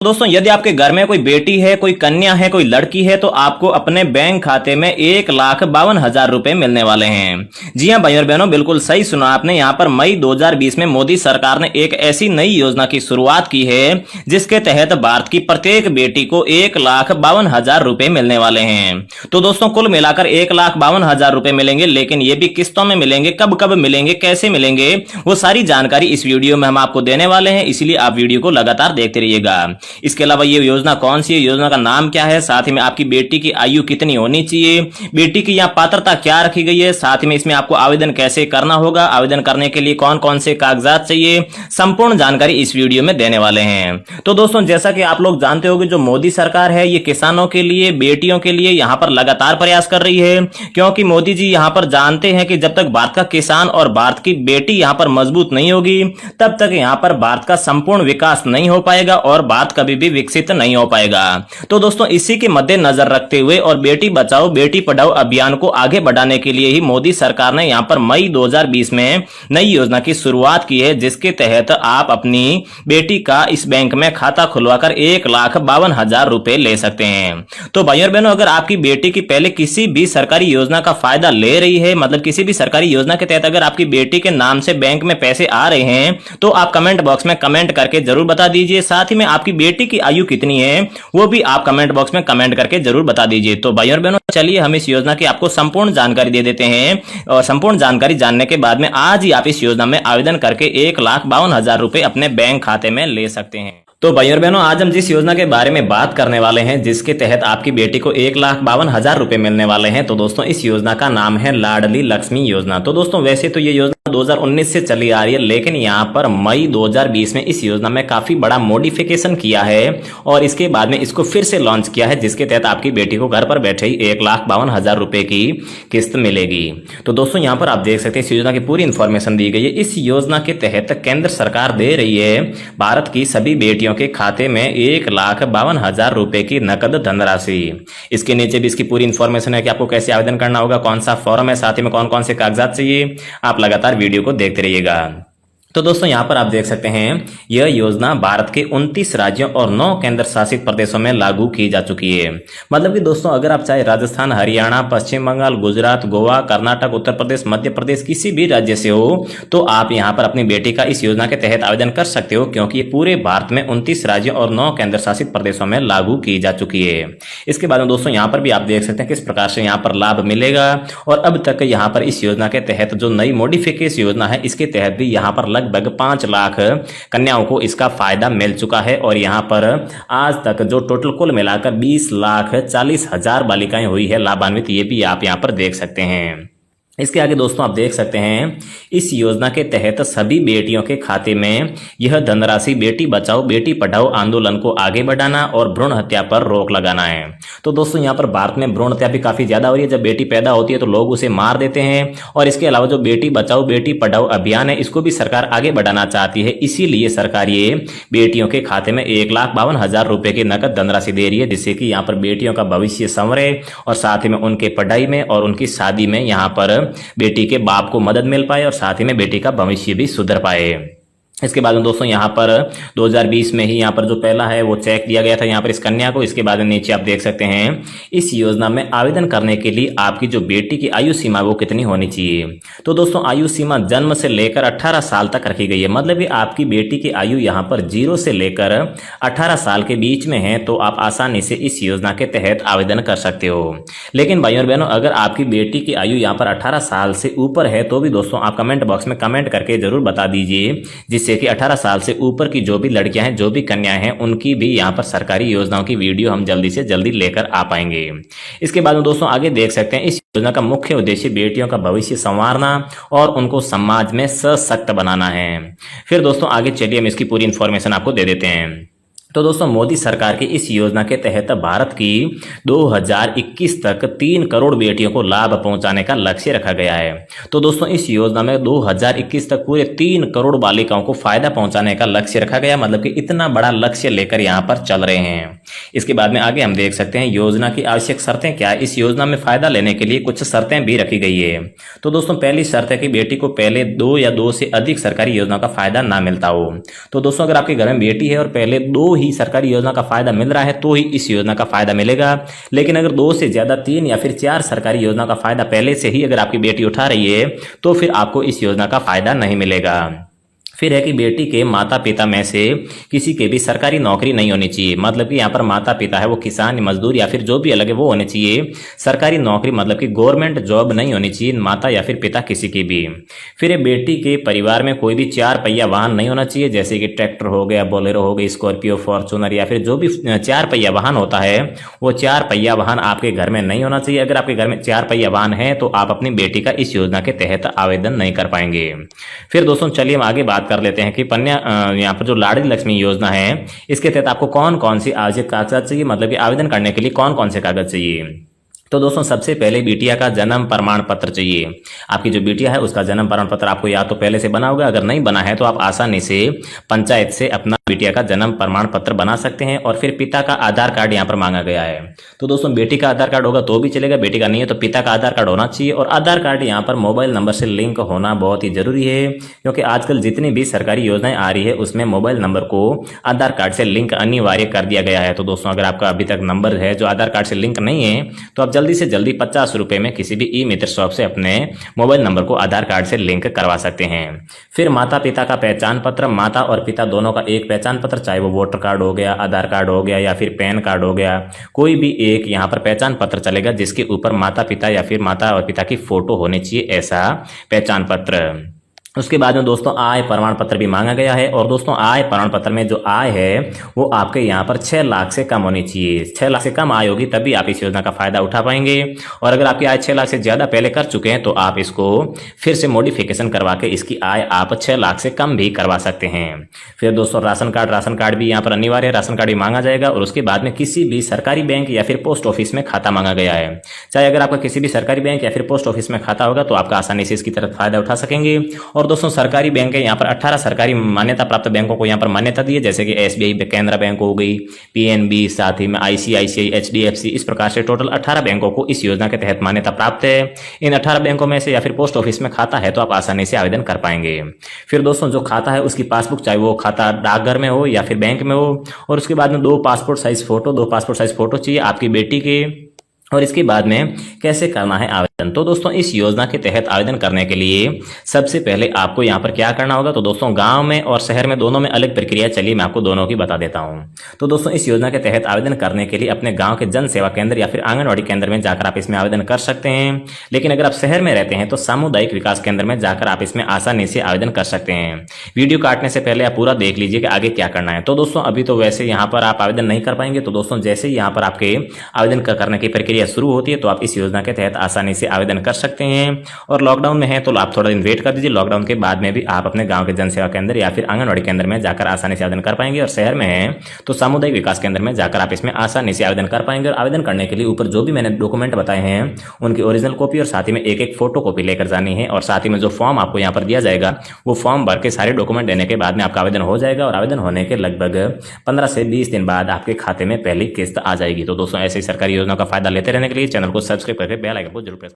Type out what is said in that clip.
दोस्तों यदि आपके घर में कोई बेटी है, कोई कन्या है, कोई लड़की है तो आपको अपने बैंक खाते में 1,52,000 रुपए मिलने वाले हैं। जी हां भाई और बहनों, बिल्कुल सही सुना आपने। यहां पर मई 2020 में मोदी सरकार ने एक ऐसी नई योजना की शुरुआत की है जिसके तहत भारत की प्रत्येक बेटी को 1,52,000 रुपए मिलने वाले हैं। तो दोस्तों कुल मिलाकर 1,52,000 रुपए मिलेंगे, लेकिन ये भी किस्तों में मिलेंगे। कब कब मिलेंगे, कैसे मिलेंगे, वो सारी जानकारी इस वीडियो में हम आपको देने वाले हैं, इसलिए आप वीडियो को लगातार देखते रहिएगा। इसके अलावा ये योजना कौन सी है, योजना का नाम क्या है, साथ ही में आपकी बेटी की आयु कितनी होनी चाहिए, बेटी की यहाँ पात्रता क्या रखी गई है, साथ ही में इसमें आपको आवेदन कैसे करना होगा, आवेदन करने के लिए कौन कौन से कागजात चाहिए, संपूर्ण जानकारी इस वीडियो में देने वाले हैं। तो दोस्तों जैसा कि आप लोग जानते होंगे, जो मोदी सरकार है ये किसानों के लिए, बेटियों के लिए यहाँ पर लगातार प्रयास कर रही है, क्योंकि मोदी जी यहाँ पर जानते हैं कि जब तक भारत का किसान और भारत की बेटी यहाँ पर मजबूत नहीं होगी तब तक यहाँ पर भारत का संपूर्ण विकास नहीं हो पाएगा और भारत कभी भी विकसित नहीं हो पाएगा। तो दोस्तों इसी के मद्देनजर रखते हुए और बेटी बचाओ बेटी पढ़ाओ अभियान को आगे बढ़ाने के लिए ही मोदी सरकार ने यहां पर मई 2020 में नई योजना की शुरुआत की है, जिसके तहत आप अपनी बेटी का इस बैंक में खाता खुलवाकर 1,52,000 रुपए ले सकते हैं। तो भाइयों और बहनों, अगर आपकी बेटी की पहले किसी भी सरकारी योजना का फायदा ले रही है, मतलब किसी भी सरकारी योजना के तहत अगर आपकी बेटी के नाम से बैंक में पैसे आ रहे हैं, तो आप कमेंट बॉक्स में कमेंट करके जरूर बता दीजिए। साथ ही में आपकी बेटी की आयु कितनी है वो भी आप कमेंट बॉक्स में कमेंट करके जरूर बता दीजिए। तो भाइयों और बहनों, चलिए हम इस योजना की आपको संपूर्ण जानकारी दे देते हैं, और संपूर्ण जानकारी जानने के बाद में आज ही आप इस योजना में आवेदन करके 1,52,000 रुपए अपने बैंक खाते में ले सकते हैं। तो भाइयों और बहनों, आज हम जिस योजना के बारे में बात करने वाले हैं जिसके तहत आपकी बेटी को 1,52,000 रुपए मिलने वाले हैं, तो दोस्तों इस योजना का नाम है लाडली लक्ष्मी योजना। तो दोस्तों वैसे तो ये योजना 2019 से चली आ रही है, लेकिन यहाँ पर मई 2020 में इस योजना में काफी बड़ा मॉडिफिकेशन किया है और इसके बाद में इसको फिर से लॉन्च किया है, जिसके तहत आपकी बेटी को घर पर बैठे ही 1,52,000 रुपए की किस्त मिलेगी। तो दोस्तों यहाँ पर आप देख सकते हैं इस योजना की पूरी इंफॉर्मेशन दी गई है। इस योजना के तहत केंद्र सरकार दे रही है भारत की सभी बेटियों के खाते में 1,52,000 रुपए की नकद धनराशि। इसके नीचे भी इसकी पूरी इंफॉर्मेशन है कि आपको कैसे आवेदन करना होगा, कौन सा फॉर्म है, साथ ही में कौन कौन से कागजात चाहिए। आप लगातार वीडियो को देखते रहिएगा। तो दोस्तों यहाँ पर आप देख सकते हैं यह योजना भारत के 29 राज्यों और 9 केंद्र शासित प्रदेशों में लागू की जा चुकी है। मतलब कि दोस्तों अगर आप चाहे राजस्थान, हरियाणा, पश्चिम बंगाल, गुजरात, गोवा, कर्नाटक, उत्तर प्रदेश, मध्य प्रदेश किसी भी राज्य से हो तो आप यहाँ पर अपनी बेटी का इस योजना के तहत आवेदन कर सकते हो, क्योंकि ये पूरे भारत में 29 राज्यों और 9 केंद्र शासित प्रदेशों में लागू की जा चुकी है। इसके बाद में दोस्तों यहाँ पर भी आप देख सकते हैं किस प्रकार से यहाँ पर लाभ मिलेगा, और अब तक यहाँ पर इस योजना के तहत जो नई मॉडिफिकेशन योजना है इसके तहत भी यहाँ पर लगभग 5 लाख कन्याओं को इसका फायदा मिल चुका है, और यहां पर आज तक जो टोटल कुल मिलाकर 20,40,000 बालिकाएं हुई है लाभान्वित, ये भी आप यहां पर देख सकते हैं। इसके आगे दोस्तों आप देख सकते हैं इस योजना के तहत सभी बेटियों के खाते में यह धनराशि बेटी बचाओ बेटी पढ़ाओ आंदोलन को आगे बढ़ाना और भ्रूण हत्या पर रोक लगाना है। तो दोस्तों यहाँ पर भारत में भ्रूण हत्या भी काफी ज्यादा हो रही है। जब बेटी पैदा होती है तो लोग उसे मार देते हैं, और इसके अलावा जो बेटी बचाओ बेटी पढ़ाओ अभियान है इसको भी सरकार आगे बढ़ाना चाहती है। इसीलिए सरकार ये बेटियों के खाते में 1,52,000 रुपए की नकद धनराशि दे रही है, जिससे कि यहाँ पर बेटियों का भविष्य संवरे और साथ ही में उनके पढ़ाई में और उनकी शादी में यहाँ पर बेटी के बाप को मदद मिल पाए और साथ ही में बेटी का भविष्य भी सुधर पाए। इसके बाद में दोस्तों यहाँ पर 2020 में ही यहाँ पर जो पहला है वो चेक दिया गया था यहाँ पर इस कन्या को। इसके बाद में नीचे आप देख सकते हैं इस योजना में आवेदन करने के लिए आपकी जो बेटी की आयु सीमा वो कितनी होनी चाहिए। तो दोस्तों आयु सीमा जन्म से लेकर 18 साल तक रखी गई है, मतलब कि आपकी बेटी की आयु यहाँ पर 0 से लेकर 18 साल के बीच में है, तो आप आसानी से इस योजना के तहत आवेदन कर सकते हो। लेकिन भाइयों और बहनों, अगर आपकी बेटी की आयु यहाँ पर 18 साल से ऊपर है तो भी दोस्तों आप कमेंट बॉक्स में कमेंट करके जरूर बता दीजिए, जिससे कि 18 साल से ऊपर की जो भी लड़कियां हैं, जो भी कन्याएं हैं, उनकी भी यहां पर सरकारी योजनाओं की वीडियो हम जल्दी से जल्दी लेकर आ पाएंगे। इसके बाद में दोस्तों आगे देख सकते हैं इस योजना का मुख्य उद्देश्य बेटियों का भविष्य संवारना और उनको समाज में सशक्त बनाना है। फिर दोस्तों आगे चलिए हम इसकी पूरी इंफॉर्मेशन आपको दे देते हैं। तो दोस्तों मोदी सरकार की इस योजना के तहत भारत की 2021 तक 3 करोड़ बेटियों को लाभ पहुंचाने का लक्ष्य रखा गया है। तो दोस्तों इस योजना में 2021 तक पूरे 3 करोड़ बालिकाओं को फायदा पहुंचाने का लक्ष्य रखा गया, मतलब कि इतना बड़ा लक्ष्य लेकर यहाँ पर चल रहे हैं। इसके बाद में आगे हम देख सकते हैं योजना की आवश्यक शर्तें क्या है। इस योजना में फायदा लेने के लिए कुछ शर्तें भी रखी गई है। तो दोस्तों पहली शर्त है कि बेटी को पहले 2 या 2 से अधिक सरकारी योजना का फायदा ना मिलता हो। तो दोस्तों अगर आपके घर में बेटी है और पहले 2 ही सरकारी योजना का फायदा मिल रहा है तो ही इस योजना का फायदा मिलेगा। लेकिन अगर 2 से ज्यादा 3 या फिर 4 सरकारी योजना का फायदा पहले से ही अगर आपकी बेटी उठा रही है तो फिर आपको इस योजना का फायदा नहीं मिलेगा। फिर है कि बेटी के माता पिता में से किसी के भी सरकारी नौकरी नहीं होनी चाहिए। मतलब कि यहाँ पर माता पिता है वो किसान, मजदूर या फिर जो भी अलग है वो होने चाहिए। सरकारी नौकरी मतलब कि गवर्नमेंट जॉब नहीं होनी चाहिए माता या फिर पिता किसी की भी। फिर बेटी के परिवार में कोई भी 4 पहिया वाहन नहीं होना चाहिए, जैसे कि ट्रैक्टर हो गया, बोलेरो हो गई, स्कॉर्पियो, फॉर्चूनर या फिर जो भी 4 पहिया वाहन होता है वो 4 पहिया वाहन आपके घर में नहीं होना चाहिए। अगर आपके घर में 4 पहिया वाहन है तो आप अपनी बेटी का इस योजना के तहत आवेदन नहीं कर पाएंगे। फिर दोस्तों चलिए हम आगे बात कर लेते हैं कि यहाँ पर जो लाडली लक्ष्मी योजना है इसके तहत आपको कौन कौन सी आवश्यक कागजात चाहिए, मतलब कि आवेदन करने के लिए कौन कौन से कागज चाहिए। तो दोस्तों सबसे पहले बिटिया का जन्म प्रमाण पत्र चाहिए। आपकी जो बिटिया है उसका जन्म प्रमाण पत्र आपको या तो पहले से बना होगा, अगर नहीं बना है तो आप आसानी से पंचायत से अपना बिटिया का जन्म प्रमाण पत्र बना सकते हैं। और फिर पिता का आधार कार्ड यहाँ पर मांगा गया है। तो दोस्तों बेटी का आधार कार्ड होगा तो भी चलेगा, बेटी का नहीं है तो पिता का आधार कार्ड होना चाहिए। और आधार कार्ड यहाँ पर मोबाइल नंबर से लिंक होना बहुत ही जरूरी है, क्योंकि आजकल जितनी भी सरकारी योजनाएं आ रही है उसमें मोबाइल नंबर को आधार कार्ड से लिंक अनिवार्य कर दिया गया है। तो दोस्तों अगर आपका अभी तक नंबर है जो आधार कार्ड से लिंक नहीं है तो आप जल्दी से जल्दी 50 रुपए में किसी भी ई मित्र शॉप से अपने मोबाइल नंबर को आधार कार्ड से लिंक करवा सकते हैं। फिर माता पिता का पहचान पत्र, माता और पिता दोनों का एक पहचान पत्र, चाहे वो वोटर कार्ड हो गया, आधार कार्ड हो गया या फिर पैन कार्ड हो गया, कोई भी एक यहाँ पर पहचान पत्र चलेगा जिसके ऊपर माता पिता या फिर माता और पिता की फोटो होनी चाहिए, ऐसा पहचान पत्र। उसके बाद में दोस्तों आय प्रमाण पत्र भी मांगा गया है। और दोस्तों आय प्रमाण पत्र में जो आय है वो आपके यहाँ पर 6 लाख से कम होनी चाहिए। 6 लाख से कम आय होगी तभी आप इस योजना का फायदा उठा पाएंगे। और अगर आपकी आय 6 लाख से ज्यादा पहले कर चुके हैं तो आप इसको फिर से मॉडिफिकेशन करवा के इसकी आय आप 6 लाख से कम भी करवा सकते हैं। फिर दोस्तों राशन कार्ड भी यहाँ पर अनिवार्य है, राशन कार्ड भी मांगा जाएगा। और उसके बाद में किसी भी सरकारी बैंक या फिर पोस्ट ऑफिस में खाता मांगा गया है। चाहे अगर आपका किसी भी सरकारी बैंक या फिर पोस्ट ऑफिस में खाता होगा तो आपका आसानी से इसकी तरफ फायदा उठा सकेंगे। और दोस्तों सरकारी बैंक है यहाँ पर 18 सरकारी मान्यता प्राप्त बैंकों को यहाँ पर मान्यता दी है, जैसे कि एसबीआई, केनरा बैंक हो गई, पीएनबी, साथ ही में आईसीआईसीआई, एचडीएफसी, इस प्रकार से टोटल 18 बैंकों को इस योजना के तहत मान्यता प्राप्त है। इन 18 बैंकों में से या फिर पोस्ट ऑफिस में खाता है तो आप आसानी से आवेदन कर पाएंगे। फिर दोस्तों जो खाता है उसकी पासबुक, चाहे वो खाता डाकघर में हो या फिर बैंक में हो। और उसके बाद में 2 पासपोर्ट साइज फोटो चाहिए आपकी बेटी के। और इसके बाद में कैसे करना है आवेदन, तो दोस्तों इस योजना के तहत आवेदन करने के लिए सबसे पहले आपको यहाँ पर क्या करना होगा। तो दोस्तों गांव में और शहर में दोनों में अलग प्रक्रिया, चलिए मैं आपको दोनों की बता देता हूँ। तो दोस्तों इस योजना के तहत आवेदन करने के लिए अपने गाँव के जन सेवा केंद्र या फिर आंगनबाड़ी केंद्र में जाकर आप इसमें आवेदन कर सकते हैं। लेकिन अगर आप शहर में रहते हैं तो सामुदायिक विकास केंद्र में जाकर आप इसमें आसानी से आवेदन कर सकते हैं। वीडियो काटने से पहले आप पूरा देख लीजिए कि आगे क्या करना है। तो दोस्तों अभी तो वैसे यहाँ पर आप आवेदन नहीं कर पाएंगे। तो दोस्तों जैसे ही यहाँ पर आपके आवेदन करने की प्रक्रिया शुरू होती है तो आप इस योजना के तहत आसानी से आवेदन कर सकते हैं। और लॉकडाउन में है तो आप थोड़ा दिन वेट कर दीजिए, लॉकडाउन के बाद में भी आप अपने गांव के जन सेवा केंद्र या फिर आंगनबाड़ी केंद्र में जाकर आसानी से आवेदन कर पाएंगे। और शहर में है तो सामुदायिक विकास केंद्र में जाकर आप इसमें आसानी से आवेदन कर पाएंगे। और आवेदन करने के लिए ऊपर जो भी मैंने डॉक्यूमेंट बताए हैं उनकी ओरिजिनल कॉपी और साथ ही में एक फोटो कॉपी लेकर जानी है। और साथ ही में जो फॉर्म आपको यहाँ पर दिया जाएगा वो फॉर्म भर के सारे डॉक्यूमेंट देने के बाद में आपका आवेदन हो जाएगा। और आवेदन होने के लगभग 15 से 20 दिन बाद आपके खाते में पहली किस्त आ जाएगी। तो दोस्तों ऐसे ही सरकारी योजना का फायदा लेते रहने के लिए चैनल को सब्सक्राइब करके बेल आइकन को जरूर प्रेस